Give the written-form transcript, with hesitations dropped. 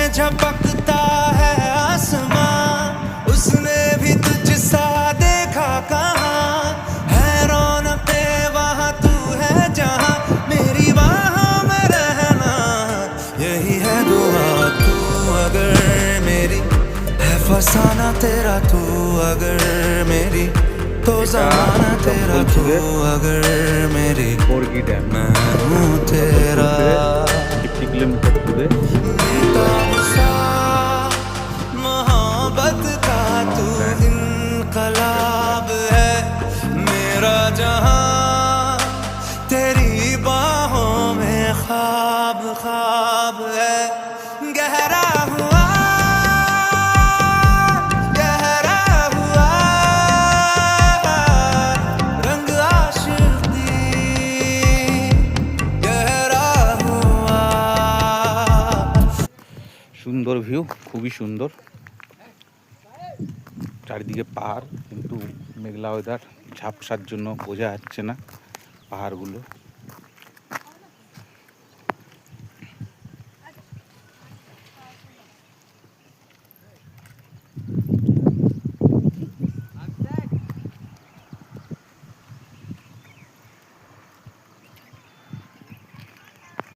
झपकता है आसमां, उसने भी तुझसा देखा कहाँ, है रौनके वहाँ तू है जहाँ, मेरी बाहों में रहना यही है दुआ। तू अगर मेरी है फसाना तेरा, तू अगर मेरी तो ज़माना तेरा, तू अगर मेरी मैं हूँ तेरा। मोहब्बत का तू इनकलाब है, मेरा जहां तेरी बाहों में ख्वाब ख्वाब है। गहरा हुआ गहरा हुआ रंग आशिकी, गहरा हुआ। সুন্দর ভিউ, খুবই সুন্দর। চারিদিকে পাহাড়, কিন্তু মেঘলা ওয়েদার, ঝাপসার জন্য বোঝা যাচ্ছে না পাহাড়গুলো।